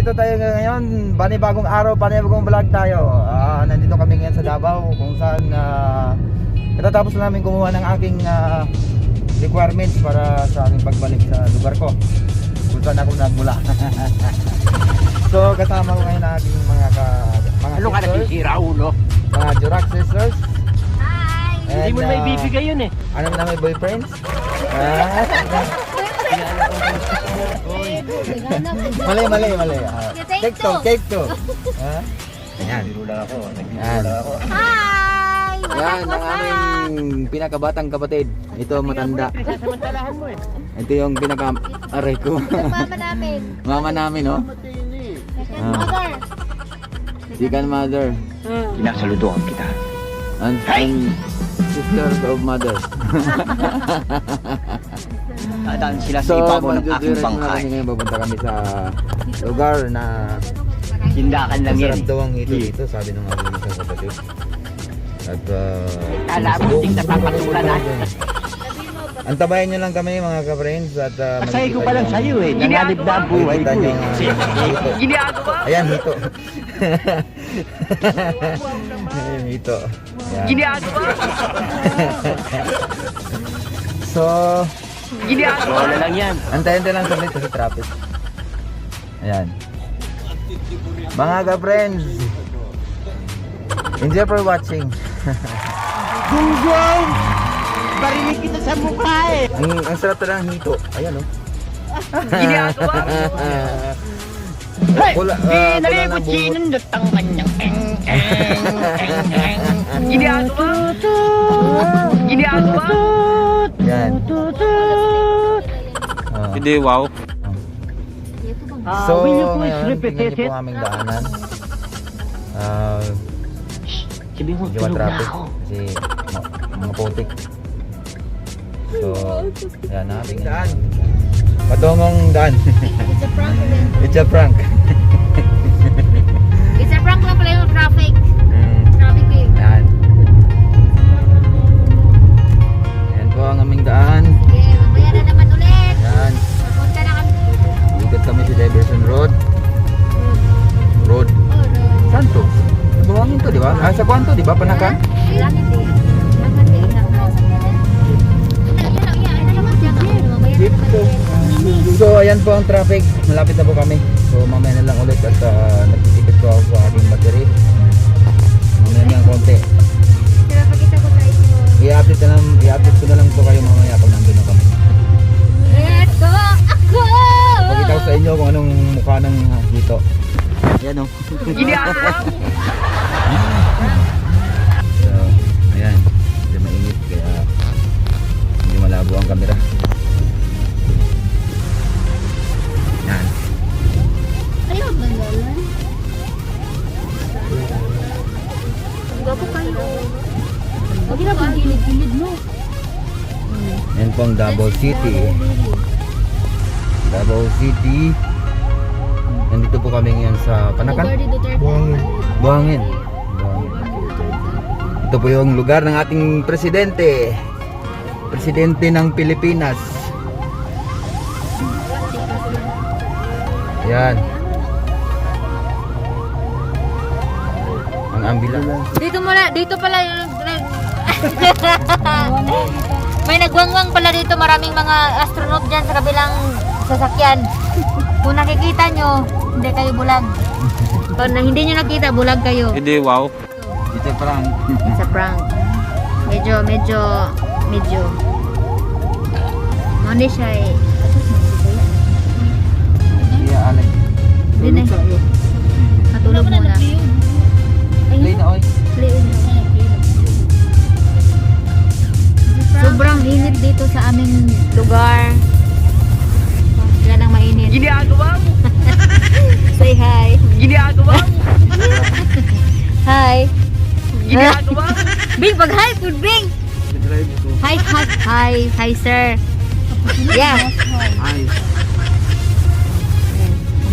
nandito tayo ngayon, panibagong araw, panibagong vlog tayo. Nandito kami ngayon sa Davao kung saan katatapos namin kumuha ng aking requirements para sa aking pagbalik sa lugar ko kung saan ako nagmula. So kasama ko ngayon ang aking mga ano ka nasisira, ulo? mga Jurac sisters. Hi! Hindi mo may bibigay yun eh. Ano na may boyfriends? Mali. Cake to. Ayan. Hi! Yan, ang aming pinakabatang kapatid. Ito matanda. Sasamantalahan mo eh. Ito yung pinaka-aray ko. Mama namin. Mama namin, no? Mother. Second mother. Pinasaludoan kita. And sister of mother. Dadaan sila sa ibabaw ng aking bangkay. Ngayon pupunta kami sa lugar na Tindakan lang yan. masarap daw ang hito dito, sabi ng aming isang kapatid. At Alabuting napapatulan na. antabayan nyo lang kami mga ka-friends at Masay ko pa lang sa'yo eh. Nangalib na ang buhay ko eh. Ginagawa? Ayan, hito. Ayan, hito. Ayan. Ginagawa? So, Ginagawa na lang yan. antayin lang saglit kasi traffic. Ayan. Mga ka-friends, enjoy for watching. Gunggong! Barinig kita sa mukha eh. Ang sarap talaga ng hito. Ayan, oh. Ginagawa? Pula ng buhok. Sinundot ang kanyang Ginagawa? Ginagawa? Yan. Hindi, wow. So, will you please ngayon, repeat tingnan niyo it? po aming daanan. Sabi mo, Medyo tulog na traffic ako. kasi mga putik. So, yan na, tingnan daan. Patungong daan. It's a prank ulit. It's a prank. It's a prank lang pala yung traffic. Traffic eh. Yan. Yan po ang aming daan. Sige, mamaya na naman ulit. Yan. Papunta na kami. Ikot kami sa Diversion Road. Road. Oh, no. Saan to? Sa Buhangin to, di ba? Sa Kwanto, di ba? Panakan? Langit eh. Langit eh. Jeep to. So ayan po ang traffic. Malapit na po kami. So mamaya na lang ulit at nagtitipid ko ako sa aking battery. Mamaya na lang konti. Pinapakita ko sa inyo. I-update ko na lang po kayo mamaya kung nandun na kami. Ito ako! Pakita ko sa inyo kung anong mukha ng hito. Ayan, oh. Ginagawa? So ayan. Medyo mainit kaya hindi malabo ang camera. Yan. Ayaw, bandalan. Gwapo kayo. Huwag na pang gilid-gilid mo. Yan po ang Davao City. Davao City. Nandito po kami ngayon sa Panakan. Buhangin. Ito po yung lugar ng ating presidente. Presidente ng Pilipinas. Yan. Ang ambulance. Dito pala yung may nagwangwang pala dito, maraming mga astronaut dyan sa kabilang sasakyan. Kung nakikita nyo, hindi kayo bulag. Kung hindi nyo nakita, bulag kayo. Hindi, wow. Ito prank. It's a prank. Medyo. Mali siya eh. Iya, alay. Hindi na. Matulog muna. Play na, oy. Sobrang init dito sa aming lugar. Yan ang mainit. Ginagawa? Say hi. Ginagawa? Hi. Ginagawa? Bing, pag hi, food Bing. Hi, sir. Yeah.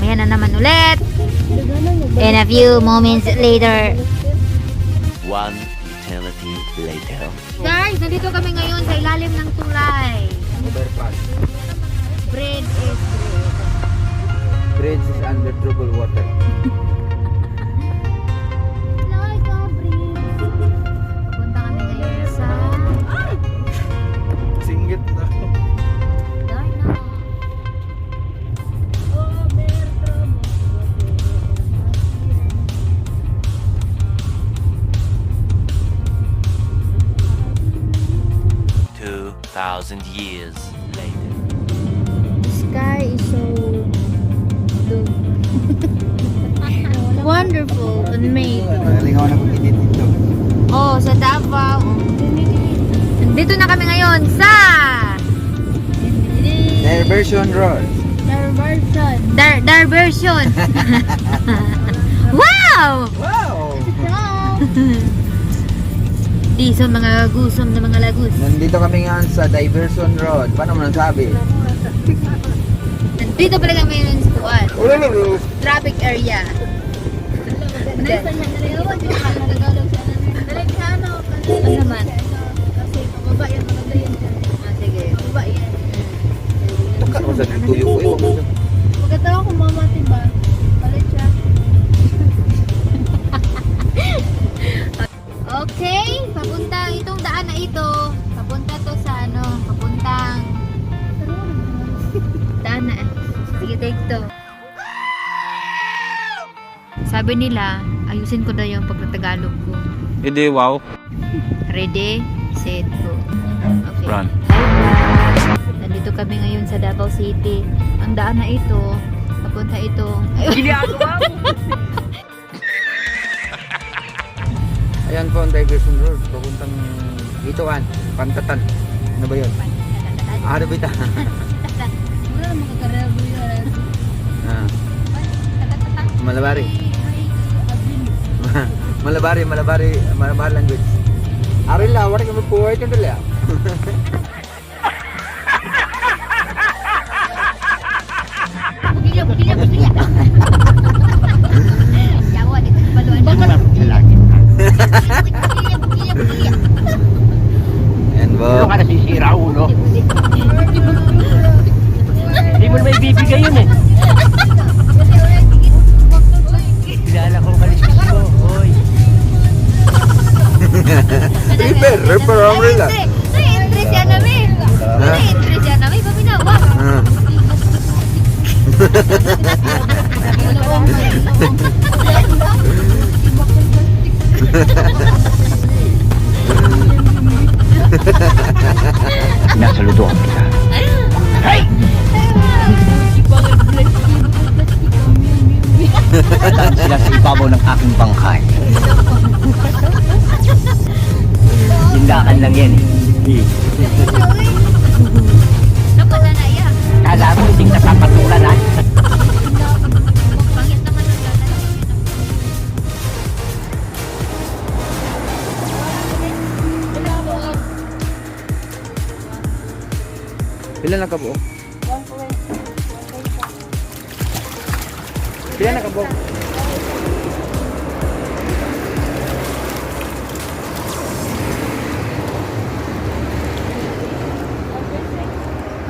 Mamaya na naman ulit. And a few moments later. One eternity later. Guys, nandito kami ngayon sa ilalim ng tulay. Overpass. Bread is bread. bridge is under troubled water. Punta kami ngayon sa Singgit na. Darna. 2,000 years later. The sky is so blue. Wonderful and amazing. Nalingaw na kung dito. Oh, sa Davao. Nandito na kami ngayon sa Diversion Road. Diversion. Wow! Wow! Di sa mga gusom na mga lagus. Nandito kami ngayon sa Diversion Road. Paano mo nasabi? Nandito pala kami ngayon sa Kuan. Traffic area. Ano naman? Ah, sige. Tuka ko sa tuyo ko. Magkatawa kung mamati ba? Palit siya. Okay, papuntang itong daan na ito. Papunta to sa ano, papuntang daan na. Sige, take to. Sabi nila, ayusin ko daw yung pagtatagalog ko. Hindi, wow. Ready, set, go. Okay. Run. Hi, guys. Nandito kami ngayon sa Davao City. Ang daan na ito, papunta itong... Ayan po ang Diversion Road. Papuntang Ituan, Pantatan. Ano ba yun? Ano ba ito? Wala naman kakarabo yun. Ah. Malabari. Malabari language. Arila, what ka magpuhay ka dali ah? Bugilya. Yawa, dito sa baluan. Bugilya. Ayan po. Ano ka nasisira, ulo? Hindi mo na may bibigay yun eh. Kilala ko kaliskis mo, hoy. Pero umbrella. Entry siya namin. Entry siya namin. Paminawa. Ah. Nasaludoan kita. Hey! Saan sila sa ibabaw ng aking bangkay? Tindakan lang yan eh. Napala na yan. Kala mo hindi nasapatulan ha? Pangit naman ang gala. Pila na kabuok? Pila na kabuok?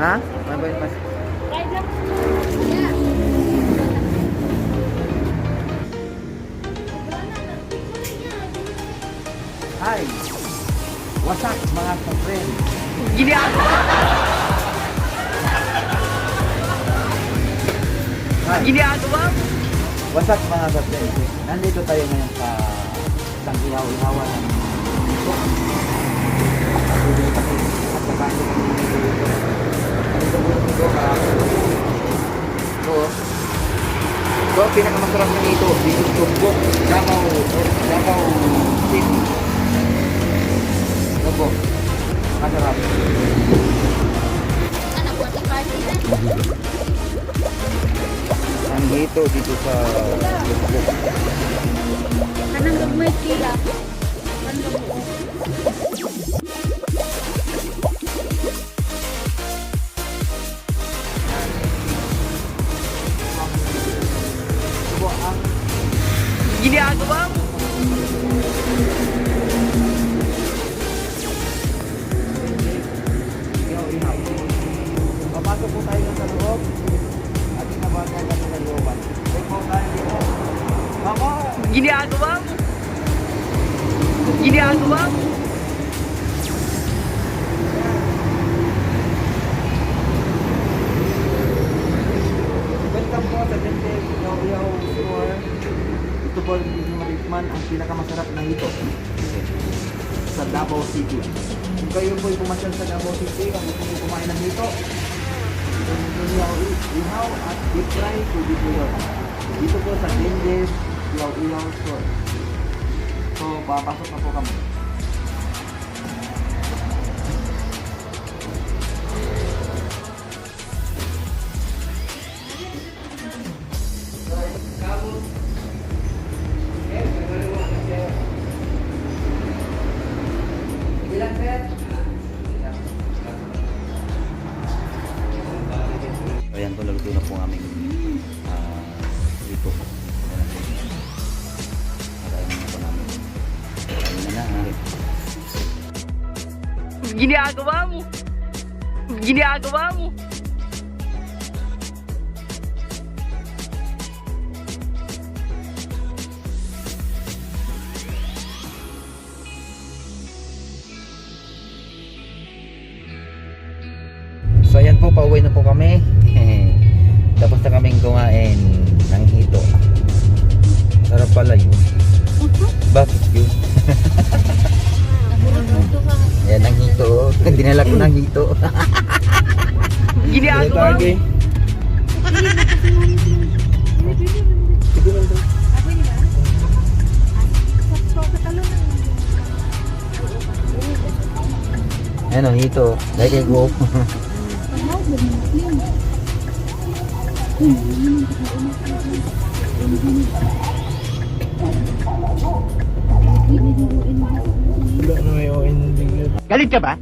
Ha? Ano ba yun mas? Hi! What's up mga ka-friend? Ginagawa mo? What's up mga ka-friend? Nandito tayo ngayon sa isang ihaw-ihawan ng ito. At saka ito kami dito. Ito po ito ito ang pinakamasarap na ito. Dito TUGBOK Davao City. Ito po. Masarap. Ang dito sa TUGBOK. Anong gagmay kila? Ginagawa mo? Ginagawa mo. Welcome po sa Dented Yaw Store. Ito po yung matikman ang pinakamasarap na hito sa Davao City. Kung kayo po pumasyal sa Davao City, kung gusto nyo kumain ng hito, ihaw at deep fry to deep fry. Dito po sa Dented Yaw Store. So, papasok na po kami. Ayan po, naluto na po ang aming dito. Maraming na po namin. Ayun na na. Ginagawa mo. Ginagawa mo. So ayan po, pauwi na po kami. Tapos na kaming kumain ng hito. Sarap pala yun. Bakit yun? Ayan ang hito. Dinala ko ng hito. Ginagawa mo. Ayan ang hito. Dahil kay go. Galit ka ba?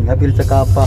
Napil sa kapa.